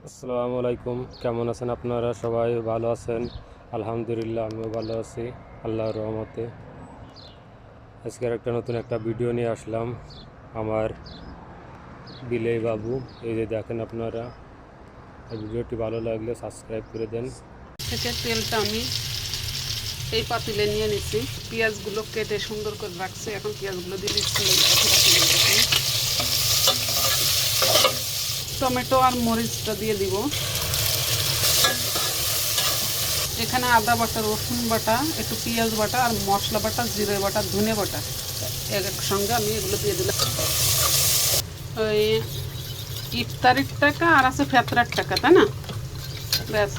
আসসালামু আলাইকুম। কেমন আছেন আপনারা? সবাই ভালো আছেন? আলহামদুলিল্লাহ, আমিও ভালো আছি আল্লাহর রহমতে। আজকের নতুন একটা ভিডিও নিয়ে আসলাম। আমার বিলেই বাবু, এই যে দেখেন আপনারা। ভিডিওটি ভালো লাগলে সাবস্ক্রাইব করে দেন। থেকে তেলটা আমি এই পাতিলে নিয়ে নিচ্ছি। পেঁয়াজগুলো কেটে সুন্দর করে রাখছি। এখন পেঁয়াজগুলো দিয়ে দিচ্ছি। টমেটো আর মরিচটা দিয়ে দিব। এখানে আদা বাটা, রসুন বাটা, একটু পেঁয়াজ বাটা আর মশলা বাটা, জিরে বাটা, ধনে বাটা একসঙ্গে আমি এগুলো দিয়ে দিলাম। ওই ইফতারির টাকা আর আছে ফেতরার টাকা, তাই না? ব্যাস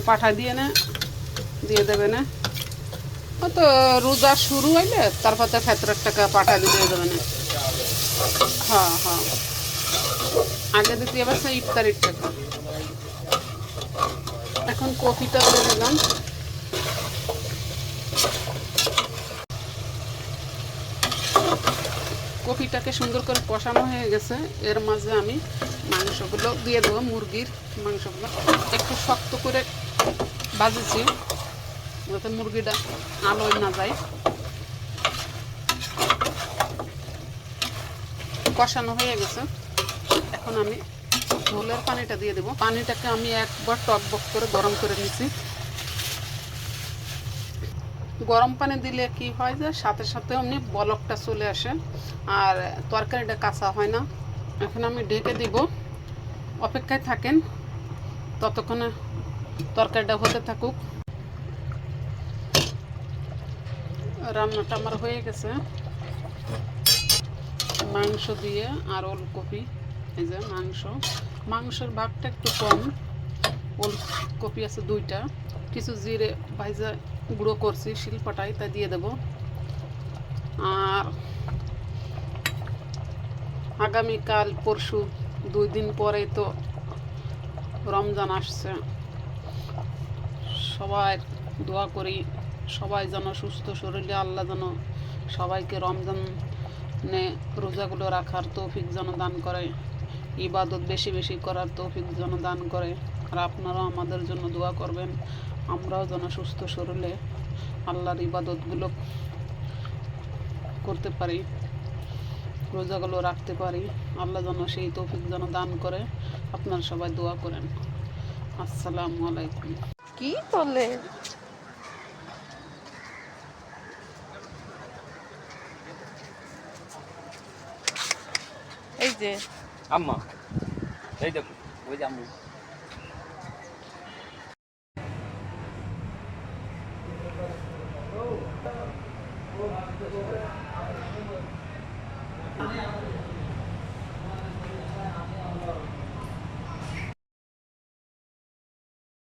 পাঠা দিয়ে দেবে না। ও তো রোজা শুরু হইলে তারপর তো ফেতরার টাকা পাঠা দিয়ে দেবে না। হ্যাঁ হ্যাঁ, আগে দিতে হবে সেই ইফতারির টাকা। এখন কফিটা দিয়ে দিলাম। কফিটাকে সুন্দর করে কষানো হয়ে গেছে। এর মাঝে আমি মাংসগুলো দিয়ে দেবো। মুরগির মাংসগুলো একটু শক্ত করে ভাজেছি যাতে মুরগিটা আলোয় না যায়। কষানো হয়ে গেছে। এখন আমি ঝোলের পানিটা দিয়ে দেবো। পানিটাকে আমি একবার টকবক করে গরম করে নিচ্ছি। গরম পানি দিলে কি হয় যে সাথে সাথে অমনি বলকটা চলে আসে আর তরকারিটা কাঁচা হয় না। এখন আমি ঢেকে দিব। অপেক্ষায় থাকেন, ততক্ষণে তরকারিটা হতে থাকুক। রান্নাটা আমার হয়ে গেছে। মাংস দিয়ে আর ওলকপি। এই যে মাংসের ভাগটা একটু কম। ওলকপি আছে 2টা। কিছু জিরে ভাইজা গুঁড়ো করছি শিলপাটায়, তা দিয়ে দেব। আর আগামীকাল পরশু 2 দিন পরেই তো রমজান আসছে। সবাই দোয়া করি সবাই যেন সুস্থ শরীরে আল্লাহ যেন সবাইকে রমজানে রোজাগুলো রাখার তৌফিক যেন দান করে, ইবাদত বেশি বেশি করার তৌফিক যেন দান করে। আর আপনারাও আমাদের জন্য দোয়া করবেন, আমরাও যেন সুস্থ শরীরে আল্লাহর ইবাদতগুলো করতে পারি, রোজাগুলো রাখতে পারি। আল্লাহ যেন সেই তৌফিক যেন দান করে। আপনারা সবাই দোয়া করেন। আসসালামু আলাইকুম। কি করলে? এই যে আম্মা, এই দেখো, ওই যে আম্মু।